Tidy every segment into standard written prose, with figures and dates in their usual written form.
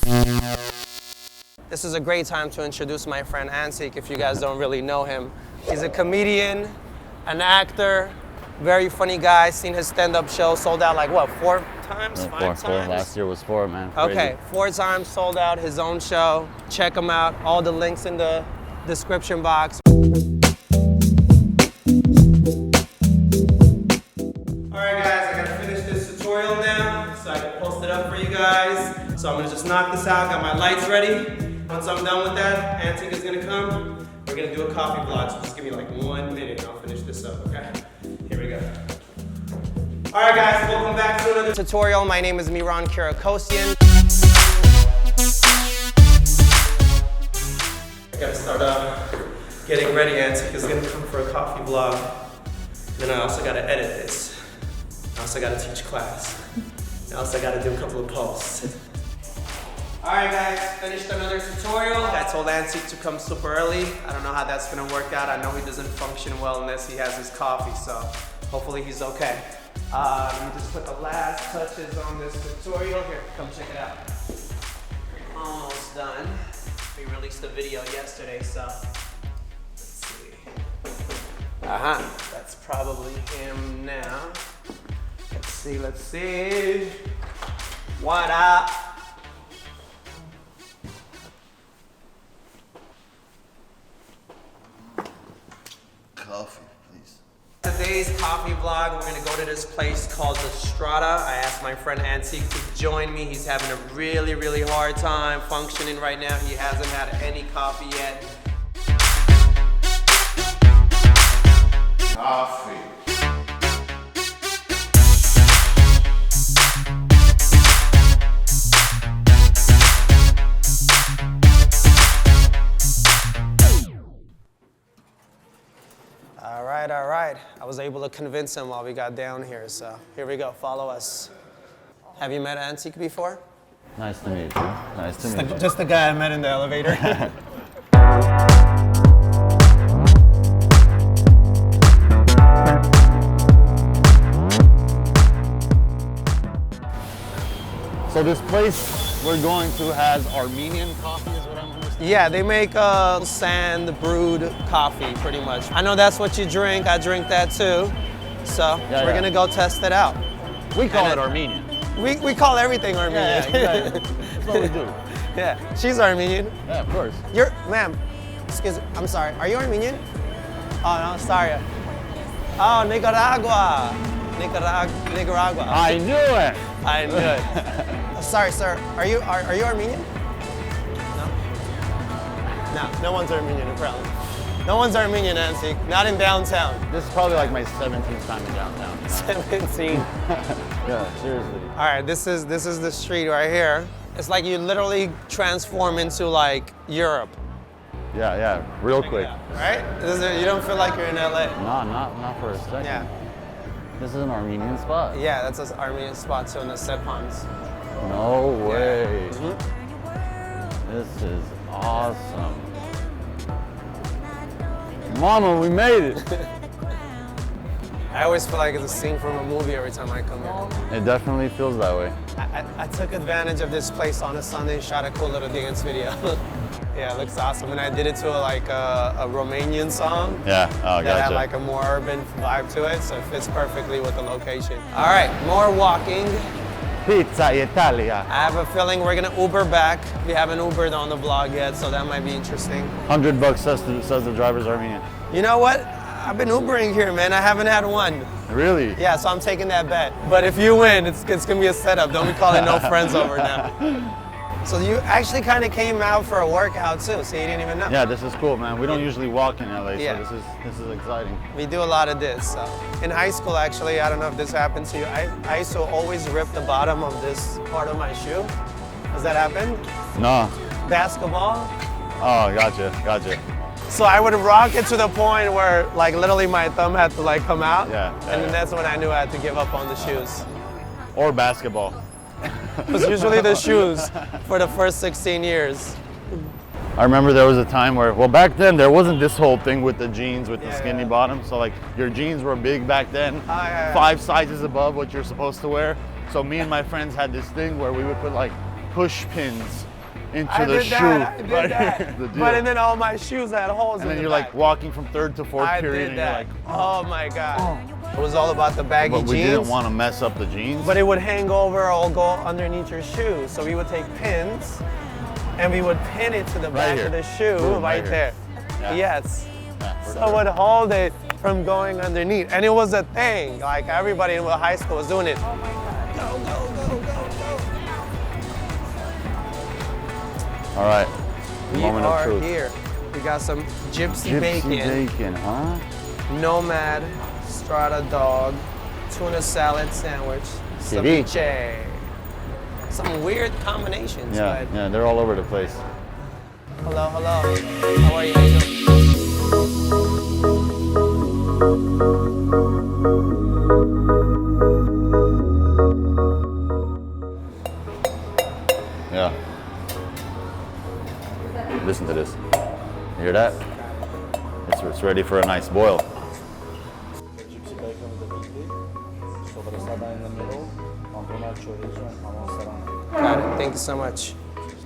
This is a great time to introduce my friend Antic, if you guys don't really know him. He's a comedian, an actor, very funny guy. Seen his stand-up show, sold out like what, 4 times, 5 times? Four. Last year was 4, man. Okay, Crazy. 4 times sold out his own show. Check him out. All the links in the description box. All right, guys, I gotta finish this tutorial now so I can post it up for you guys. So I'm gonna just knock this out. Got my lights ready. Once I'm done with that, Antic is gonna come. We're gonna do a coffee vlog, so just give me like 1 minute and I'll finish this up, okay? Here we go. All right, guys, welcome back to another tutorial. My name is Mihran Kirakosian. I gotta start off getting ready. Antic is gonna come for a coffee vlog. Then I also gotta edit this. I also gotta teach class. I also gotta do a couple of posts. All right, guys, finished another tutorial. I told Antic to come super early. I don't know how that's gonna work out. I know he doesn't function well unless he has his coffee, so hopefully he's okay. Let me just put the last touches on this tutorial. Here, come check it out. Almost done. We released the video yesterday, so let's see. That's probably him now. Let's see. What up? Coffee, please. Today's coffee vlog, we're gonna go to this place called the Strada. I asked my friend Antic to join me. He's having a really, really hard time functioning right now. He hasn't had any coffee yet. Coffee. All right. I was able to convince him while we got down here, so here we go, follow us. Have you met Antic before? Nice to meet you. Nice to meet you. Just the guy I met in the elevator. So this place we're going to has Armenian coffee, is what I'm understanding? Yeah, they make sand brewed coffee, pretty much. I know that's what you drink. I drink that too. So we're gonna go test it out. We call it Armenian. We call everything Armenian. Yeah, exactly. That's what we do. Yeah, she's Armenian. Yeah, of course. Ma'am, excuse me, I'm sorry. Are you Armenian? Oh, no, sorry. Oh, Nicaragua. Nicaragua. I knew it. I knew it. Sorry, sir. Are you Armenian? No, no one's Armenian, apparently. No one's Armenian, Antic. Not in downtown. This is probably like my 17th time in downtown. 17. Yeah, seriously. All right, this is the street right here. It's like you literally transform into like Europe. Yeah, real quick. Right? You don't feel like you're in LA. No, not for a second. Yeah. This is an Armenian spot. Yeah, that's an Armenian spot too in the Sepons. No way. Yeah. This is awesome. Mama, we made it. I always feel like it's a scene from a movie every time I come here. It definitely feels that way. I took advantage of this place on a Sunday and shot a cool little dance video. Yeah, it looks awesome. And I did it to a Romanian song. Yeah, oh, that had gotcha. like a more urban vibe to it, so it fits perfectly with the location. All right, more walking. Pizza Italia. I have a feeling we're gonna Uber back. We haven't Ubered on the vlog yet, so that might be interesting. $100 says the driver's Armenian. You know what? I've been Ubering here, man. I haven't had one. Really? Yeah, so I'm taking that bet. But if you win, it's gonna be a setup. Don't be calling no friends over now. So you actually kind of came out for a workout too, so you didn't even know. Yeah, this is cool, man. We don't usually walk in LA, Yeah. so this is exciting. We do a lot of this. So. In high school, actually, I don't know if this happened to you. I used to always rip the bottom of this part of my shoe. Has that happened? No. Basketball. Oh, gotcha. So I would rock it to the point where like literally my thumb had to like come out. Yeah. And then that's when I knew I had to give up on the shoes. Or basketball. It was usually the shoes for the first 16 years. I remember there was a time where, well, back then there wasn't this whole thing with the jeans with the skinny bottom. So like your jeans were big back then, 5 sizes above what you're supposed to wear. So me and my friends had this thing where we would put like push pins into the shoe. I did that. The deal. But and then all my shoes had holes in and then the you're back. like walking from third to fourth I period, did and that. you're like, oh my God. It was all about the baggy but we jeans. didn't want to mess up the jeans. But it would hang over or go underneath your shoe. So we would take pins and we would pin it to the back here. of the shoe Boom, right right there. Yeah. Yes. Yeah, So it would hold it from going underneath. And it was a thing. Like everybody in high school was doing it. Oh my God. Go, go, go, go, go. All right. We Moment of are truth. here. We got some gypsy Gypsy bacon, bacon, huh? nomad, strata dog, tuna salad sandwich, Ceviche. ceviche. Some weird combinations, Yeah, but yeah, they're all over the place. hello, hello. How are you? How you doing? Yeah. Listen to this. You hear that? It's ready for a nice boil. Gypsy bacon with the meat, sobrasada in the middle, Montana chorizo and jamon serrano. Got it. Thank you so much.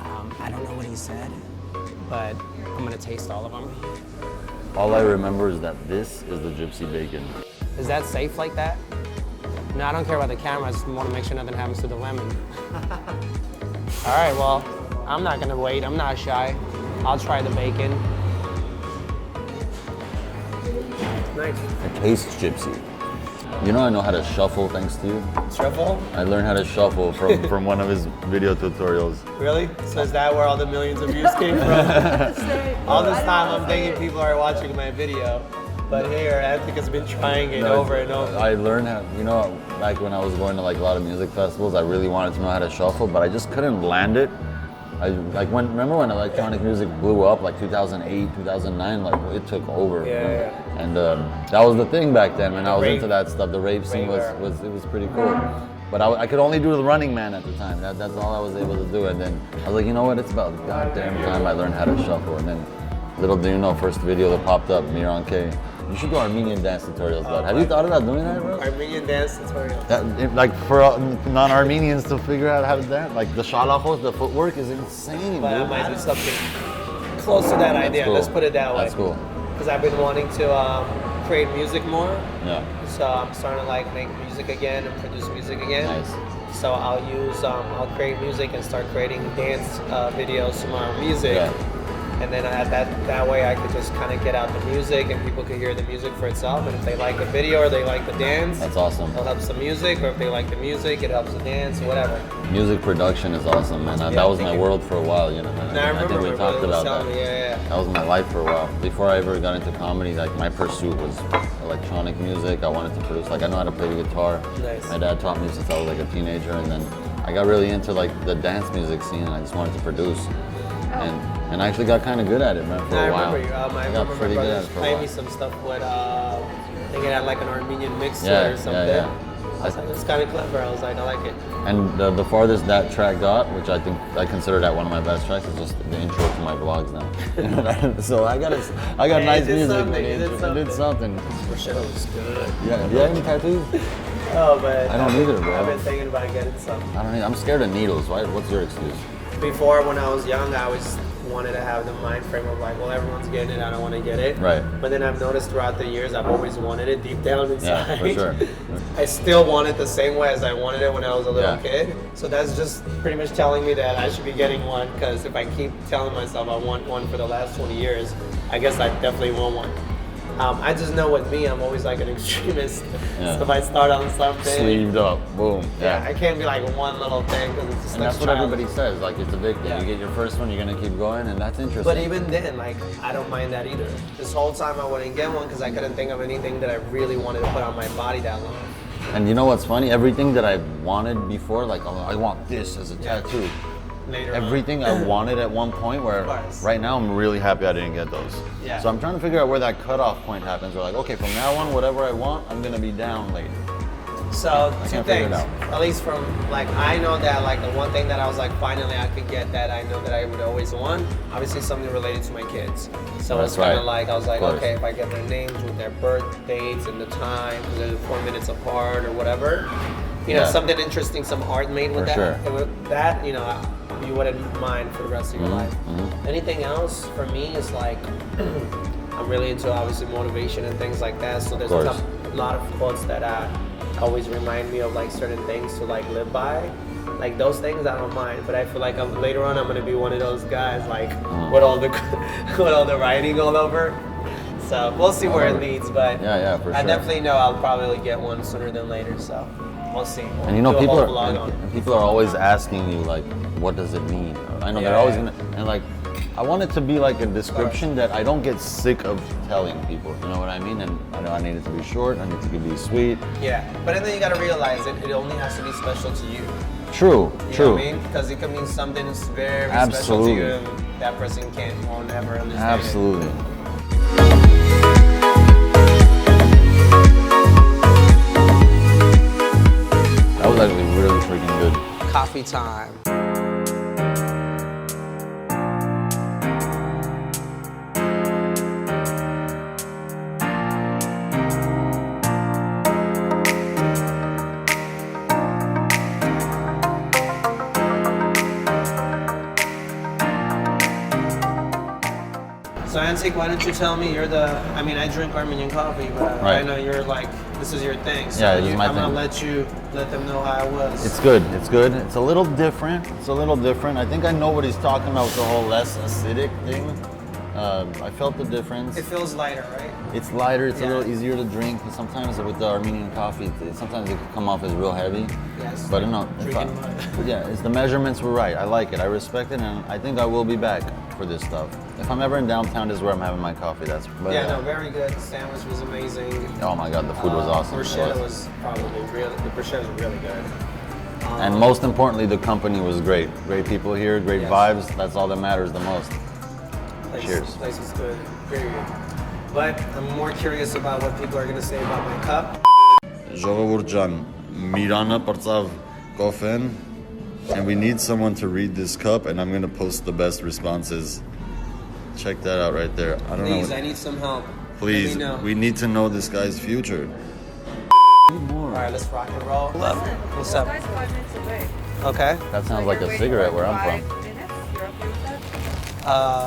I don't know what he said, but I'm gonna taste all of them. All I remember is that this is the gypsy bacon. Is that safe like that? No, I don't care about the camera. I just want to make sure nothing happens to the lemon. All right, well, I'm not gonna wait. I'm not shy. I'll try the bacon. Nice. It tastes gypsy. You know I know how to shuffle thanks to you. Truffle? I learned how to shuffle from one of his video tutorials. Really? So is that where all the millions of views came from? All this time I'm thinking people are watching my video, but here Antic has been trying it over and over. I learned how, you know, back when I was going to like a lot of music festivals, I really wanted to know how to shuffle, but I just couldn't land it. Remember when electronic music blew up, like 2008, 2009, like it took over. Yeah. And that was the thing back then, when I was rave- into that stuff. The rave scene rave was pretty cool. But I could only do the Running Man at the time. That's all I was able to do. And then I was like, you know what? It's about goddamn time I learned how to shuffle. And then little do you know, first video that popped up, Mihran K. You should do Armenian dance tutorials, bud. Have you thought about doing that, bro? Armenian dance tutorial. Like for non-Armenians to figure out how to dance, like the shalachos, the footwork is insane, But I dude. might do something close to that idea. cool. Let's put it that way. That's cool. Because I've been wanting to create music more. Yeah. So I'm starting to like make music again and produce music again. Nice. So I'll create music and start creating dance videos from our music. Yeah. And then that way I could just kind of get out the music and people could hear the music for itself. And if they like the video or they like the dance, That's awesome. it'll help the music. Or if they like the music, it helps the dance or whatever. Music production is awesome, man. That was my world for a while, you know. And I remember think we my talked brother was about telling that. me, yeah. That was my life for a while. Before I ever got into comedy, like my pursuit was electronic music. I wanted to produce. Like I know how to play the guitar. Nice. My dad taught me since I was like a teenager, and then I got really into like the dance music scene, and I just wanted to produce. And I actually got kind of good at it, man, for I a while. remember you. I got remember pretty my good brothers at it for a playing me while. some stuff with, I think it had like an Armenian mix to Yeah, it or something. yeah. I was like, it's kind of clever. I was like, I like it. And the farthest that track got, which I think I consider that one of my best tracks, is just the intro to my vlogs now. So I got Yeah, nice it did music. something, But it did it did something. For sure, it was good. Yeah. Do you have any tattoos? Oh, but I don't either, bro. I've been thinking about getting some. I don't need. I'm scared of needles. Right? What's your excuse? Before, when I was young, I always wanted to have the mind frame of like, well, everyone's getting it, I don't want to get it. Right. But then I've noticed throughout the years, I've always wanted it deep down inside. Yeah, for sure. I still want it the same way as I wanted it when I was a little Yeah. kid. So that's just pretty much telling me that I should be getting one, because if I keep telling myself I want one for the last 20 years, I guess I definitely want one. I just know with me, I'm always like an extremist. Yeah. So if I start on something, Sleeved up. Boom. yeah, I can't be like one little thing, because it's just And like that's what child. everybody says. Like it's addicting. Yeah. You get your first one, you're gonna keep going, and that's interesting. But even then, like, I don't mind that either. This whole time I wouldn't get one because I couldn't think of anything that I really wanted to put on my body that long. And you know what's funny? Everything that I wanted before, like oh, I want this as a tattoo. Later on. Everything I wanted at one point, where Of course. right now I'm really happy I didn't get those. Yeah. So I'm trying to figure out where that cutoff point happens. Where like, okay, from now on, whatever I want, I'm gonna be down later. So, two can't figure it things. out. At least from, like, I know that, like, the one thing that I was like, finally I could get that I know that I would always want, obviously something related to my kids. So That's it's kind right. of like, I was like, Of course. okay, if I get their names with their birth dates and the time, because they're 4 minutes apart or whatever, you know, Yeah. something interesting, some art made with For that. sure. And with that, you know, you wouldn't mind for the rest of your life. Anything else for me is like, I'm really into obviously motivation and things like that. So there's a lot of quotes that always remind me of like certain things to like live by. Like those things I don't mind, but I feel like later on I'm gonna be one of those guys like with all the with all the writing all over. So we'll see where it leads, but yeah, for sure. I definitely know I'll probably get one sooner than later. So we'll see. And you know, people are always asking you like, what does it mean? I know they're always gonna, and like, I want it to be like a description that I don't get sick of telling people. You know what I mean? And I know I need it to be short. I need it to be sweet. Yeah, but then you gotta realize it only has to be special to you. True. You know what I mean? Because it can mean something that's very special to you, and that person won't ever understand. Absolutely. That was actually really freaking good. Coffee time. So Antic, why don't you tell me I mean, I drink Armenian coffee, but I know you're like, this is your thing. So yeah, this is my thing. I'm gonna let them know how it was. It's good, it's good. It's a little different. I think I know what he's talking about with the whole less acidic thing. I felt the difference. It feels lighter, right? It's lighter, it's a little easier to drink. Sometimes with the Armenian coffee, sometimes it can come off as real heavy. Yes. But no, it's the measurements were right. I like it, I respect it, and I think I will be back for this stuff. If I'm ever in downtown, this is where I'm having my coffee. Very good. The sandwich was amazing. Oh my God, the food was awesome. Bruschetta was probably the bruschetta was really good. And most importantly, the company was great. Great people here, great vibes. That's all that matters the most. Cheers. Place was good, period. But I'm more curious about what people are going to say about my cup. Ժողովուրդ ջան, Mirana պրծավ կոֆեն, and we need someone to read this cup, and I'm going to post the best responses. Check that out right there. I don't know. Please, I need some help. Please, we need to know this guy's future. All right, let's rock and roll. What's up? Guys, 5 minutes away. Okay. That sounds like a cigarette where I'm from. 5 minutes? You're okay with that? I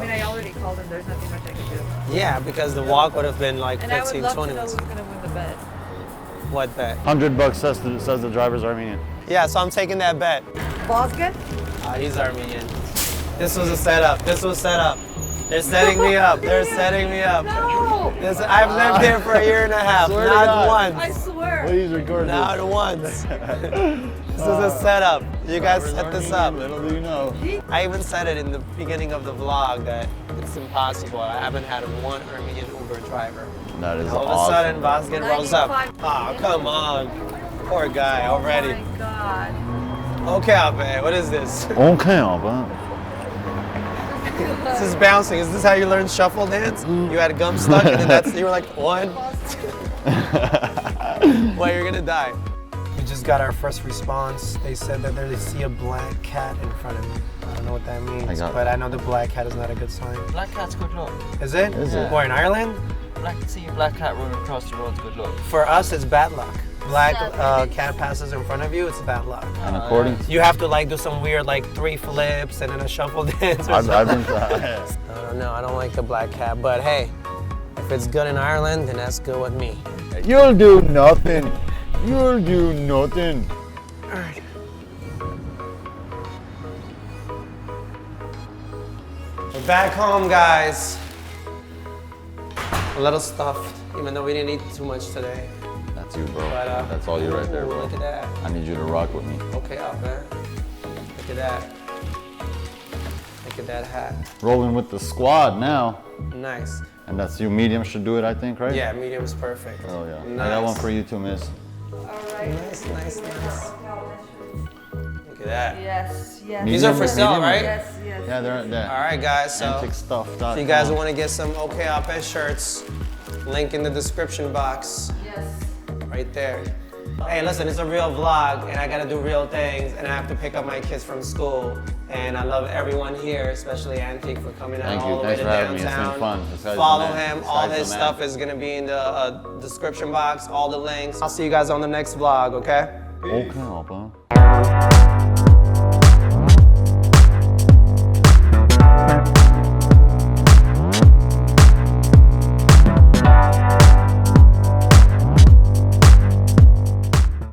mean, I already called him. There's nothing much I can do. Yeah, because the walk would have been like And I 15, would love 20 to know minutes. who's going to win the bet. What bet? $100 says the driver's Armenian. Yeah, so I'm taking that bet. Boston? He's Armenian. This was a setup. This was set up. They're setting me up. They're setting me up. No! I've lived here for a year and a half. Swear to Not God. once. I swear. Please record Not once. This is a setup. You guys set this up. Little do you know. I even said it in the beginning of the vlog that it's impossible. I haven't had one Armenian Uber driver. That is All of a awesome. sudden, Vasquez rolls up. 95. Oh, come on. Poor guy already. Oh my God. Okay, man. What is this? Okay, man. This is bouncing. Is this how you learned shuffle dance? You had gum stuck and then you were like, 1. Well, you're gonna die. We just got our first response. They said that they see a black cat in front of me. I don't know what that means, but I know the black cat is not a good sign. Black cat's good luck. Is it? Is it? Or in Ireland? See a black cat running across the road's good luck. For us, it's bad luck. Black cat passes in front of you, it's bad luck. And according to You have to like do some weird like 3 flips and then a shuffle dance. Or I've something. been I don't know. I don't like the black cat, but hey, if it's good in Ireland, then that's good with me. You'll do nothing. You'll do nothing. All right. We're back home, guys. A little stuffed, even though we didn't eat too much today. That's you, bro. But, That's all you right there, bro. Look at that. I need you to rock with me. Okay, up, man. Look at that. Look at that hat. Rolling with the squad now. Nice. And that's you. Medium should do it, I think, right? Yeah, medium is perfect. Oh, yeah. Nice. I got one for you too, miss. All right. Nice. Look at that. Yes, yes. These are for Medium, sale, medium. right? Yes, yes. Yeah, they're there. All right, guys. So AnticStuff.com. if you guys want to get some OK Ape shirts, link in the description box. Yes. Right there. Hey, listen, it's a real vlog, and I gotta do real things, and I have to pick up my kids from school. And I love everyone here, especially Antic, for coming out Thank all you. the way Thanks to for having me. downtown. It's been fun. This guy's Follow the man. him. This All guy's his the man. stuff is gonna be in the description box, all the links. I'll see you guys on the next vlog, okay? Okay, Papa.